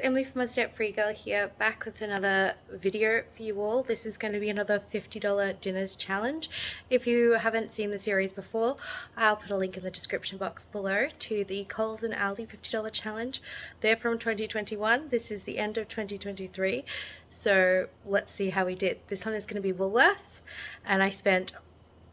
Emily from Aussie Free Girl here, back with another video for you all. This is going to be another $50 dinners challenge. If you haven't seen the series before, I'll put a link in the description box below to the Coles and Aldi $50 challenge. They're from 2021. This is the end of 2023. So let's see how we did. This one is going to be Woolworths, and I spent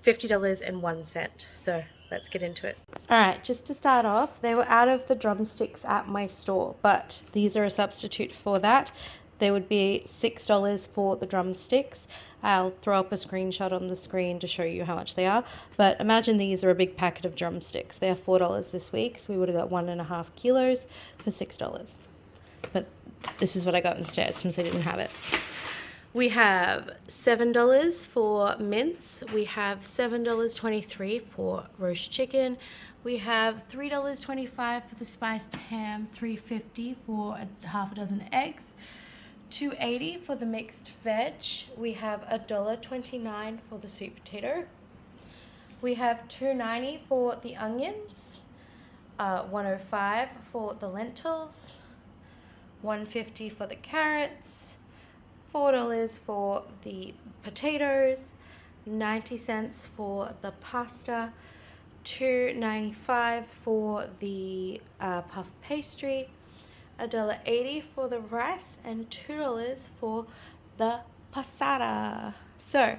$50.01. So let's get into it. Alright, just to start off, they were out of the drumsticks at my store, but these are a substitute for that. There would be $6 for the drumsticks. I'll throw up a screenshot on the screen to show you how much they are. But imagine these are a big packet of drumsticks. They are $4 this week, so we would have got 1.5 kilos for $6. But this is what I got instead since I didn't have it. We have $7 for mince. We have $7.23 for roast chicken. We have $3.25 for the spiced ham, $3.50 for half a dozen eggs, $2.80 for the mixed veg. We have $1.29 for the sweet potato. We have $2.90 for the onions, $1.05 for the lentils, $1.50 for the carrots, $4 for the potatoes, 90 cents for the pasta, $2.95 for the puff pastry, $1.80 for the rice, and $2 for the passata. So,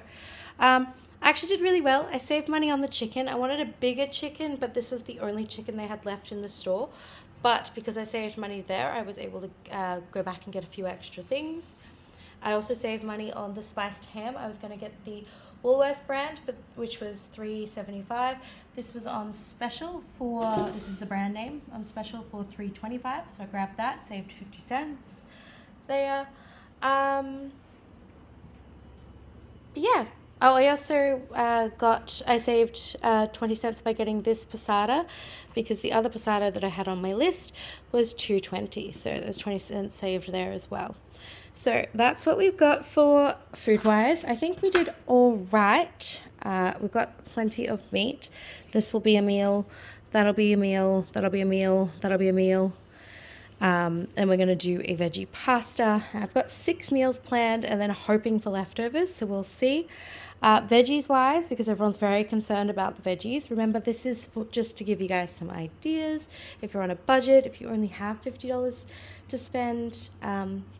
I actually did really well. I saved money on the chicken. I wanted a bigger chicken, but this was the only chicken they had left in the store. But because I saved money there, I was able to go back and get a few extra things. I also saved money on the spiced ham. I was going to get the Woolworths brand, which was $3.75. This was on special for, this is the brand name, on special for $3.25. So I grabbed that, saved 50 cents there. Yeah. Oh, I also I saved 20 cents by getting this passata, because the other passata that I had on my list was $2.20. So there's 20 cents saved there as well. So that's what we've got for food-wise. I think we did all right. We've got plenty of meat. This will be a meal. That'll be a meal. That'll be a meal. That'll be a meal. And we're going to do a veggie pasta. I've got 6 meals planned and then hoping for leftovers, so we'll see. Veggies-wise, because everyone's very concerned about the veggies, remember this is just to give you guys some ideas. If you're on a budget, if you only have $50 to spend.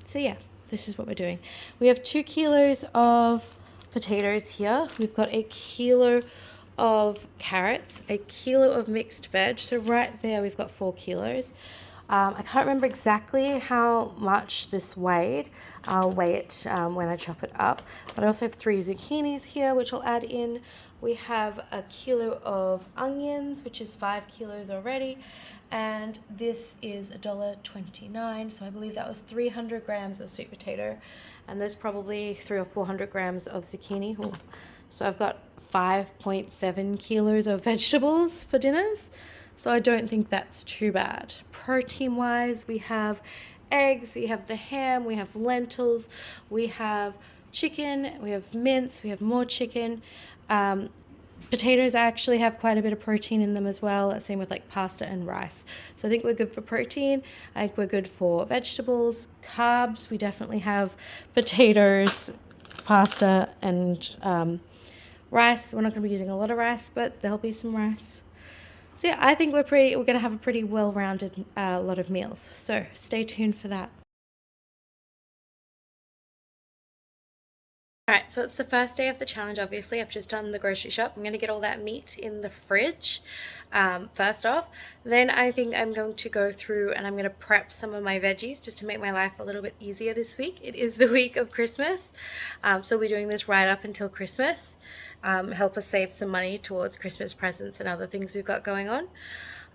So yeah. This is what we're doing. We have 2 kilos of potatoes here. We've got 1 kilo of carrots, 1 kilo of mixed veg. So right there, we've got 4 kilos. I can't remember exactly how much this weighed. I'll weigh it when I chop it up. But I also have 3 zucchinis here, which I'll add in. We have 1 kilo of onions, which is 5 kilos already. And this is $1.29, so I believe that was 300 grams of sweet potato, and there's probably 300 or 400 grams of zucchini. Ooh. So I've got 5.7 kilos of vegetables for dinners, so I don't think that's too bad. Protein-wise, we have eggs, we have the ham, we have lentils, we have chicken, we have mince, we have more chicken. Potatoes actually have quite a bit of protein in them as well, same with like pasta and rice. So I think we're good for protein. I think we're good for vegetables. Carbs, we definitely have potatoes, pasta, and rice. We're not going to be using a lot of rice, but there'll be some rice. So yeah, I think we're going to have a pretty well-rounded lot of meals. So stay tuned for that. Alright, so it's the first day of the challenge, obviously. I've just done the grocery shop. I'm going to get all that meat in the fridge first off. Then I think I'm going to go through and I'm going to prep some of my veggies just to make my life a little bit easier this week. It is the week of Christmas, so we're doing this right up until Christmas. Help us save some money towards Christmas presents and other things we've got going on.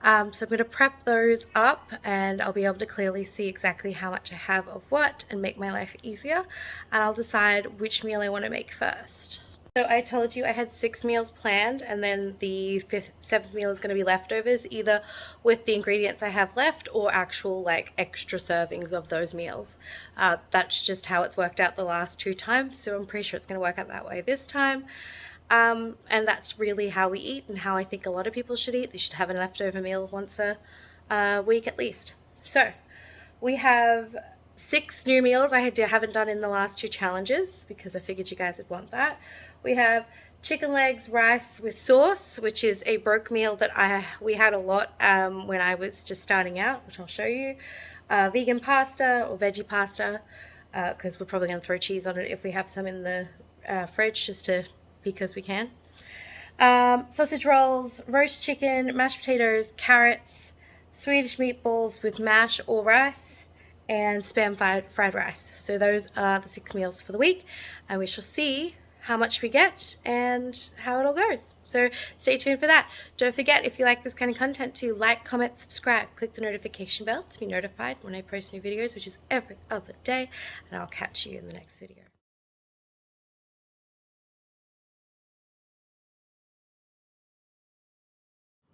So I'm going to prep those up and I'll be able to clearly see exactly how much I have of what and make my life easier, and I'll decide which meal I want to make first. So I told you I had 6 meals planned, and then the 7th meal is going to be leftovers, either with the ingredients I have left or actual like extra servings of those meals. That's just how it's worked out the last 2 times, so I'm pretty sure it's going to work out that way this time. And that's really how we eat and how I think a lot of people should eat. They should have a leftover meal once a week at least. So We have 6 new meals I haven't done in the last 2 challenges because I figured you guys would want that. We have chicken legs, rice with sauce, which is a broke meal that we had a lot when I was just starting out, which I'll show you. Vegan pasta or veggie pasta, because we're probably going to throw cheese on it if we have some in the fridge, because we can. Sausage rolls, roast chicken, mashed potatoes, carrots, Swedish meatballs with mash or rice, and spam fried rice. So those are the 6 meals for the week, and we shall see how much we get and how it all goes. So stay tuned for that. Don't forget, if you like this kind of content, to like, comment, subscribe, click the notification bell to be notified when I post new videos, which is every other day, and I'll catch you in the next video.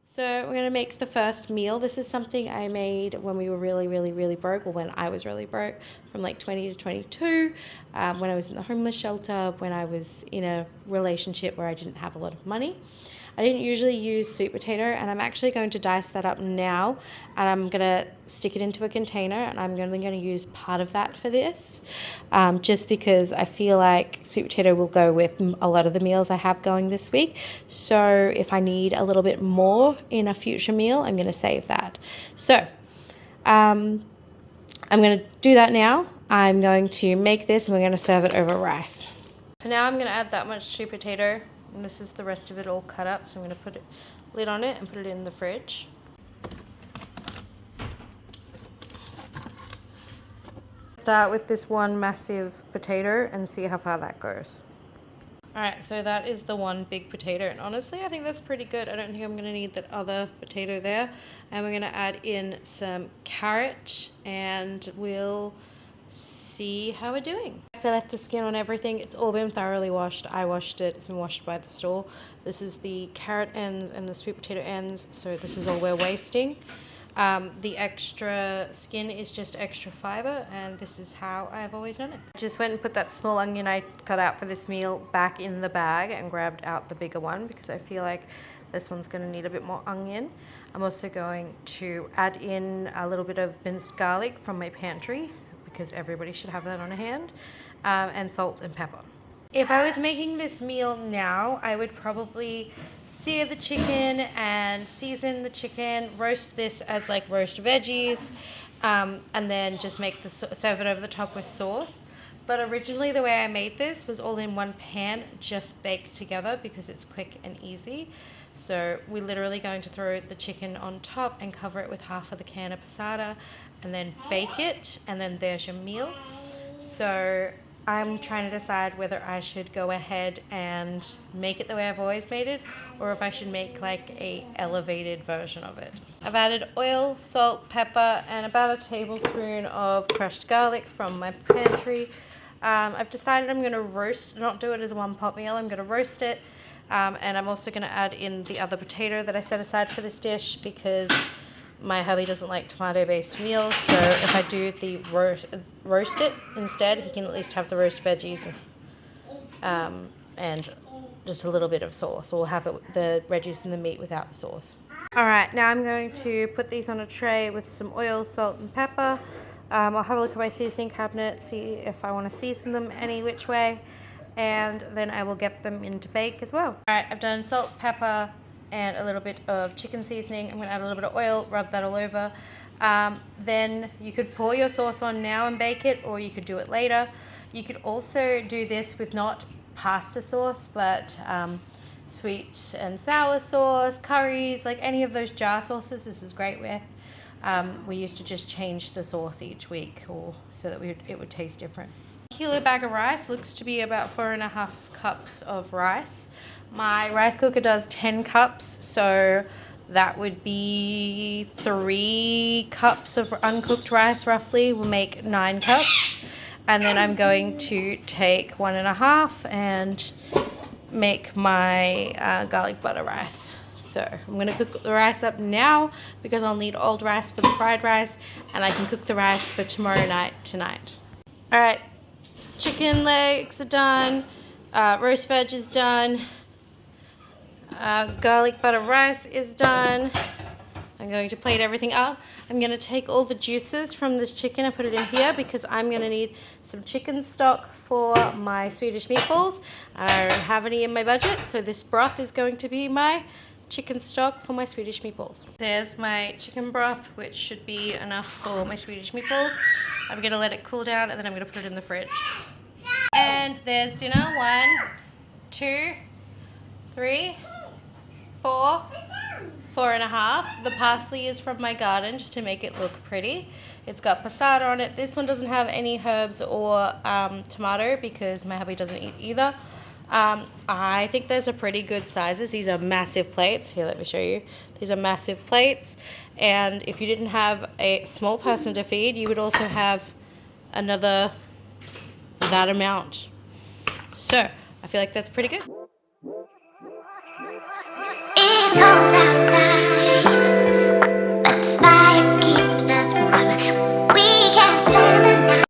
So we're going to make the first meal. This is something I made when we were really broke, or when I was really broke, from like 20 to 22, when I was in the homeless shelter, when I was in a relationship where I didn't have a lot of money. I didn't usually use sweet potato, and I'm actually going to dice that up now, and I'm going to stick it into a container, and I'm only going to use part of that for this, just because I feel like sweet potato will go with a lot of the meals I have going this week. So if I need a little bit more in a future meal, I'm going to save that. So I'm going to do that now. I'm going to make this, and we're going to serve it over rice. For now, I'm going to add that much sweet potato. And this is the rest of it all cut up, so I'm going to put a lid on it and put it in the fridge. Start with this one massive potato and see how far that goes. Alright, so that is the one big potato, and honestly I think that's pretty good. I don't think I'm going to need that other potato there. And we're going to add in some carrot, and we'll see how we're doing. So I left the skin on everything. It's all been thoroughly washed. I washed it. It's been washed by the store. This is the carrot ends and the sweet potato ends, so this is all we're wasting. The extra skin is just extra fiber, and this is how I've always done it. I just went and put that small onion I cut out for this meal back in the bag and grabbed out the bigger one because I feel like this one's going to need a bit more onion. I'm also going to add in a little bit of minced garlic from my pantry, because everybody should have that on hand, and salt and pepper. If I was making this meal now, I would probably sear the chicken and season the chicken, roast this as like roast veggies, and then just serve it over the top with sauce. But originally the way I made this was all in one pan, just baked together, because it's quick and easy. So we're literally going to throw the chicken on top and cover it with half of the can of passata, and then bake it, and then there's your meal. So I'm trying to decide whether I should go ahead and make it the way I've always made it, or if I should make like a elevated version of it. I've added oil, salt, pepper, and about a tablespoon of crushed garlic from my pantry. I've decided I'm going to not do it as a one pot meal. I'm going to roast it, and I'm also going to add in the other potato that I set aside for this dish, because my hubby doesn't like tomato-based meals, so if I do the roast it instead, he can at least have the roast veggies and just a little bit of sauce, or have the veggies and the meat without the sauce. Alright, now I'm going to put these on a tray with some oil, salt, and pepper. I'll have a look at my seasoning cabinet, see if I want to season them any which way, and then I will get them into bake as well. Alright, I've done salt, pepper, and a little bit of chicken seasoning. I'm going to add a little bit of oil, rub that all over. Then you could pour your sauce on now and bake it, or you could do it later. You could also do this with not pasta sauce, but sweet and sour sauce, curries, like any of those jar sauces this is great with. We used to just change the sauce each week, so that it would taste different. Kilo bag of rice looks to be about 4.5 cups of rice. My rice cooker does 10 cups, so that would be 3 cups of uncooked rice roughly will make 9 cups. And then I'm going to take 1.5 and make my garlic butter rice. So I'm going to cook the rice up now, because I'll need old rice for the fried rice, and I can cook the rice for tomorrow night tonight. Alright, chicken legs are done, roast veg is done, garlic butter rice is done. I'm going to plate everything up. I'm going to take all the juices from this chicken and put it in here because I'm going to need some chicken stock for my Swedish meatballs. I don't have any in my budget, so this broth is going to be my chicken stock for my Swedish meatballs. There's my chicken broth, which should be enough for my Swedish meatballs. I'm going to let it cool down and then I'm going to put it in the fridge. And there's dinner. 1, 2, 3, 4, 4.5. The parsley is from my garden just to make it look pretty. It's got passata on it. This one doesn't have any herbs or tomato because my hubby doesn't eat either. I think those are pretty good sizes. These are massive plates. Here, let me show you. These are massive plates. And if you didn't have a small person to feed, you would also have another that amount. So I feel like that's pretty good.